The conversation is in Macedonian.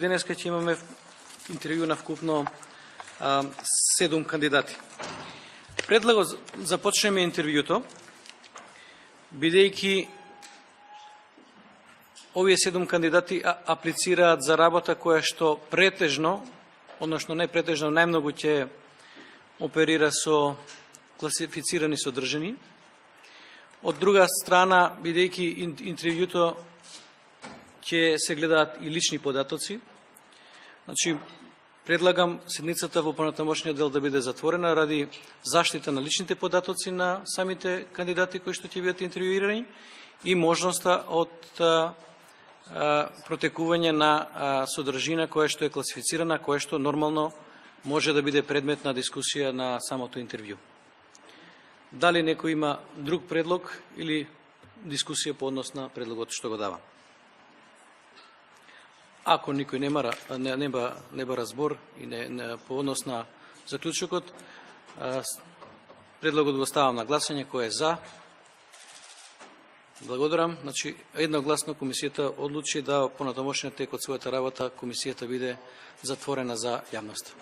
Денеска ќе имаме интервју на вкупно 7 кандидати. Предлагам започнеме интервјуто, бидејќи овие 7 кандидати аплицираат за работа која што претежно, односно не претежно, најмногу ќе оперира со класифицирани содржини. Од друга страна, бидејќи интервјуто ќе се гледаат и лични податоци, значи предлагам седницата во понатамошниот дел да биде затворена ради заштита на личните податоци на самите кандидати кои што ќе бидат интервјуирани и можноста од протекување на содржина која што е класифицирана, која што нормално може да биде предмет на дискусија на самото интервју. Дали некој има друг предлог или дискусија по однос на предлогот што го дава? Ако никој нема разбор и по однос на заклучокот, предлогот го ставам на гласање. Кој е за? Благодарам. Значи, едногласно комисијата одлучи да понатамошниот тек од својата работа комисијата биде затворена за јавност.